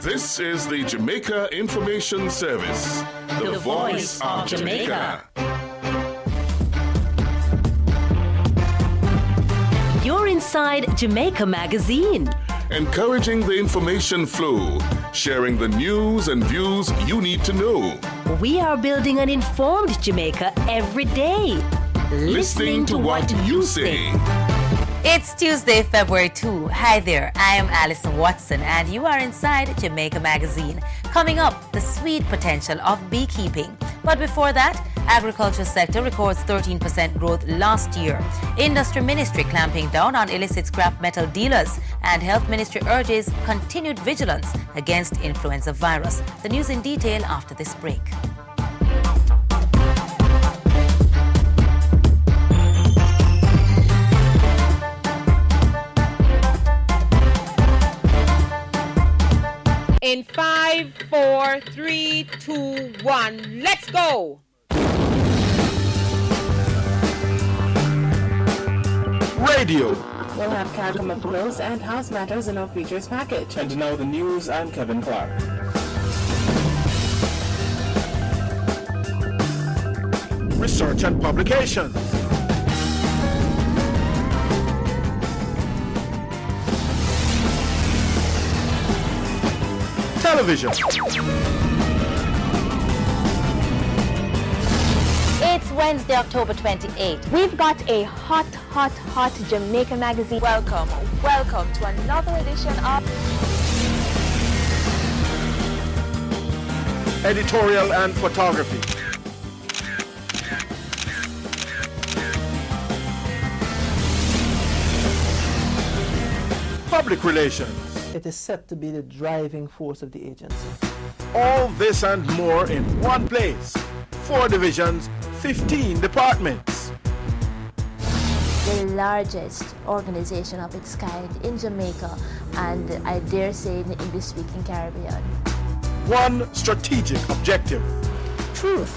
This is the Jamaica Information Service, the voice of Jamaica. You're inside Jamaica Magazine. Encouraging the information flow, sharing the news and views you need to know. We are building an informed Jamaica every day. Listening to what you say. It's Tuesday, February 2. Hi there, I am Alison Watson and you are inside Jamaica Magazine. Coming up, the sweet potential of beekeeping. But before that, agriculture sector records 13% growth last year. Industry Ministry clamping down on illicit scrap metal dealers, and Health Ministry urges continued vigilance against influenza virus. The news in detail after this break. In 5, 4, 3, 2, 1, let's go! Radio. We'll have Caricom Pills and House Matters in our features package. And now the news, I'm Kevin Clark. Research and publications. Television. It's Wednesday, October 28th. We've got a hot Jamaica Magazine. Welcome to another edition of Editorial and photography. Public relations. It is set to be the driving force of the agency. All this and more in one place. 4 divisions, 15 departments. The largest organization of its kind in Jamaica, and I dare say in the English-speaking Caribbean. One strategic objective. Truth.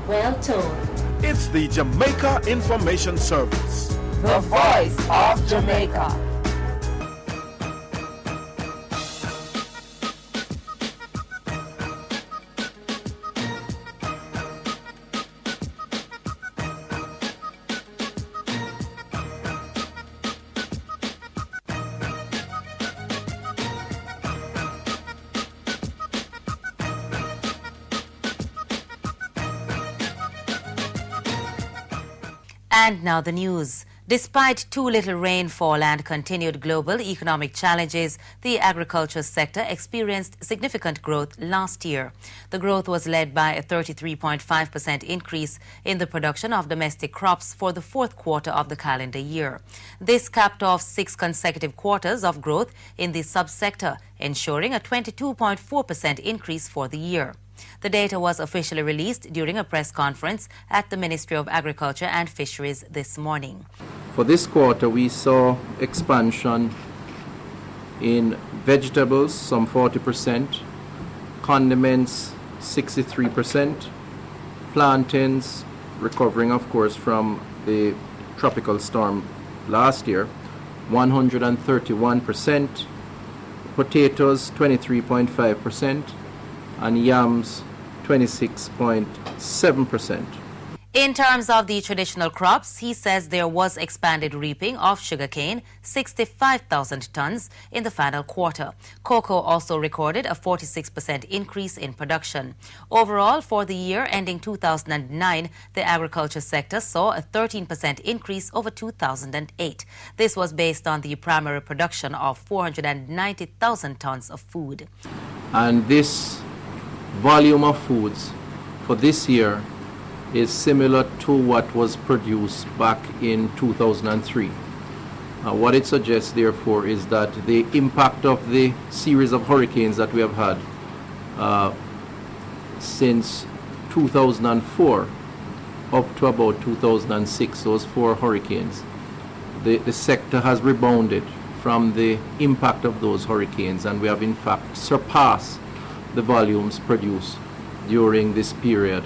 Well told. It's the Jamaica Information Service. the voice of Jamaica. And now the news. Despite too little rainfall and continued global economic challenges, the agriculture sector experienced significant growth last year. The growth was led by a 33.5% increase in the production of domestic crops for the fourth quarter of the calendar year. This capped off 6 consecutive quarters of growth in the subsector, ensuring a 22.4% increase for the year. The data was officially released during a press conference at the Ministry of Agriculture and Fisheries this morning. For this quarter, we saw expansion in vegetables, some 40%, condiments, 63%, plantains, recovering, of course, from the tropical storm last year, 131%, potatoes, 23.5%, and yams 26.7%. In terms of the traditional crops, he says there was expanded reaping of sugarcane, 65,000 tons in the final quarter. Cocoa also recorded a 46% increase in production. Overall, for the year ending 2009, the agriculture sector saw a 13% increase over 2008. This was based on the primary production of 490,000 tons of food. And this volume of foods for this year is similar to what was produced back in 2003. What it suggests, therefore, is that the impact of the series of hurricanes that we have had since 2004 up to about 2006, those 4 hurricanes, the sector has rebounded from the impact of those hurricanes, and we have in fact surpassed the volumes produced during this period.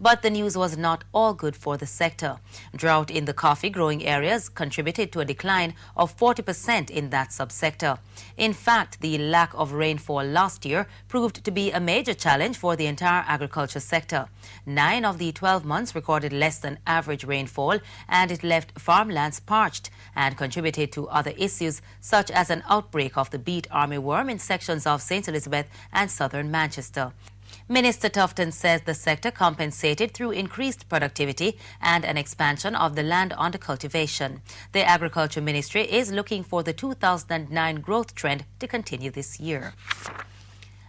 But the news was not all good for the sector. Drought in the coffee growing areas contributed to a decline of 40% in that subsector. In fact, the lack of rainfall last year proved to be a major challenge for the entire agriculture sector. 9 of the 12 months recorded less than average rainfall, and it left farmlands parched and contributed to other issues such as an outbreak of the beet armyworm in sections of St. Elizabeth and southern Manchester. Minister Tufton says the sector compensated through increased productivity and an expansion of the land under cultivation. The Agriculture Ministry is looking for the 2009 growth trend to continue this year.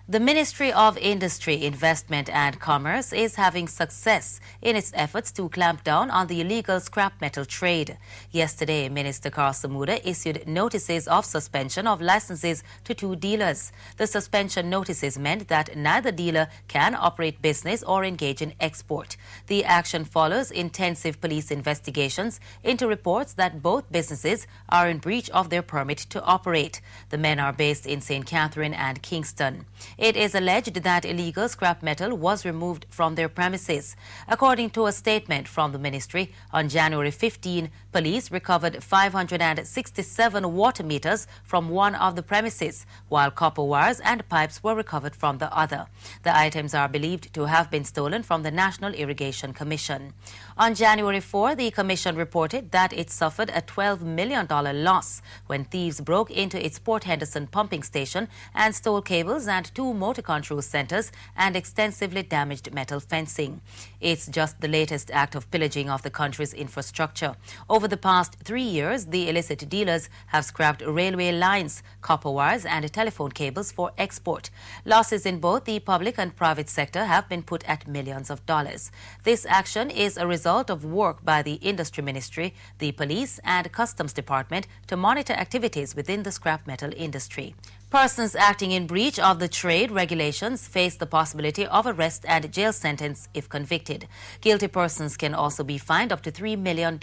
The Ministry of Industry, Investment and Commerce is having success in its efforts to clamp down on the illegal scrap metal trade. Yesterday, Minister Karl Samuda issued notices of suspension of licenses to 2 dealers. The suspension notices meant that neither dealer can operate business or engage in export. The action follows intensive police investigations into reports that both businesses are in breach of their permit to operate. The men are based in St. Catherine and Kingston. It is alleged that illegal scrap metal was removed from their premises. According to a statement from the ministry, on January 15, police recovered 567 water meters from one of the premises, while copper wires and pipes were recovered from the other. The items are believed to have been stolen from the National Irrigation Commission. On January 4, the Commission reported that it suffered a $12 million loss when thieves broke into its Port Henderson pumping station and stole cables and 2 motor control centers and extensively damaged metal fencing. It's just the latest act of pillaging of the country's infrastructure. Over the past 3 years, the illicit dealers have scrapped railway lines, copper wires and telephone cables for export. Losses in both the public and private sector have been put at millions of dollars. This action is a result of work by the Industry Ministry, the Police and Customs Department to monitor activities within the scrap metal industry. Persons acting in breach of the trade regulations face the possibility of arrest and jail sentence if convicted. Guilty persons can also be fined up to $3 million,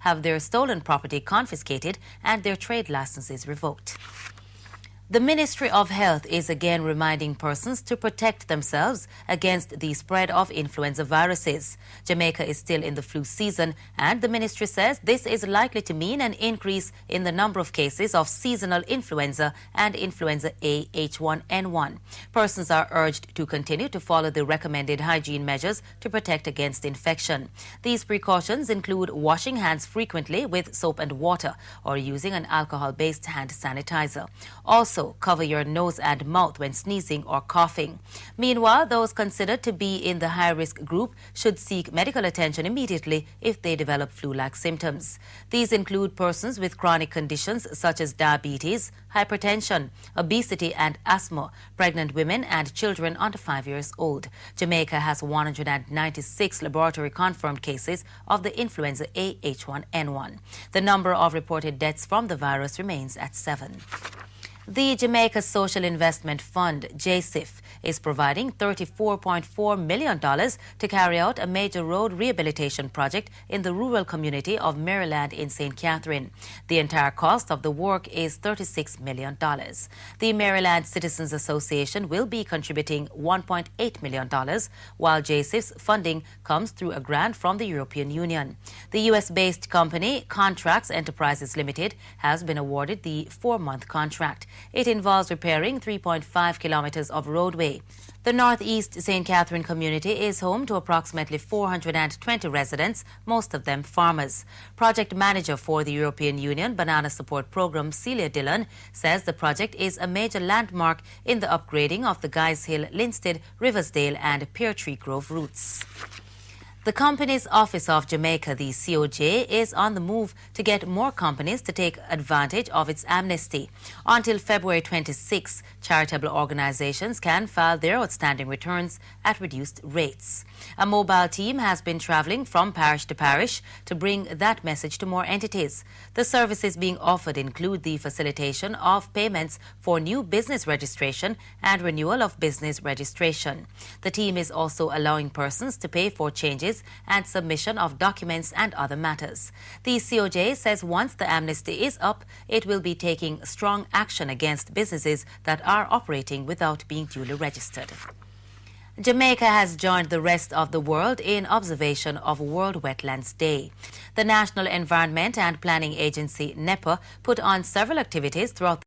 have their stolen property confiscated, and their trade licenses revoked. The Ministry of Health is again reminding persons to protect themselves against the spread of influenza viruses. Jamaica is still in the flu season, and the ministry says this is likely to mean an increase in the number of cases of seasonal influenza and influenza A H1N1. Persons are urged to continue to follow the recommended hygiene measures to protect against infection. These precautions include washing hands frequently with soap and water or using an alcohol-based hand sanitizer. Also, cover your nose and mouth when sneezing or coughing. Meanwhile, those considered to be in the high-risk group should seek medical attention immediately if they develop flu-like symptoms. These include persons with chronic conditions such as diabetes, hypertension, obesity and asthma, pregnant women and children under 5 years old. Jamaica has 196 laboratory-confirmed cases of the influenza A H1N1. The number of reported deaths from the virus remains at 7. The Jamaica Social Investment Fund, JSIF, is providing $34.4 million to carry out a major road rehabilitation project in the rural community of Maryland in St. Catherine. The entire cost of the work is $36 million. The Maryland Citizens Association will be contributing $1.8 million, while JSIF's funding comes through a grant from the European Union. The U.S.-based company, Contracts Enterprises Limited, has been awarded the 4-month contract. It involves repairing 3.5 kilometers of roadway. The Northeast St. Catherine community is home to approximately 420 residents, most of them farmers. Project manager for the European Union Banana Support Program, Celia Dillon, says the project is a major landmark in the upgrading of the Guys Hill, Linstead, Riversdale and Pear Tree Grove routes. The Companies Office of Jamaica, the COJ, is on the move to get more companies to take advantage of its amnesty. Until February 26, charitable organizations can file their outstanding returns at reduced rates. A mobile team has been traveling from parish to parish to bring that message to more entities. The services being offered include the facilitation of payments for new business registration and renewal of business registration. The team is also allowing persons to pay for changes and submission of documents and other matters. The COJ says once the amnesty is up, it will be taking strong action against businesses that are operating without being duly registered. Jamaica has joined the rest of the world in observation of World Wetlands Day. The National Environment and Planning Agency, NEPA, put on several activities throughout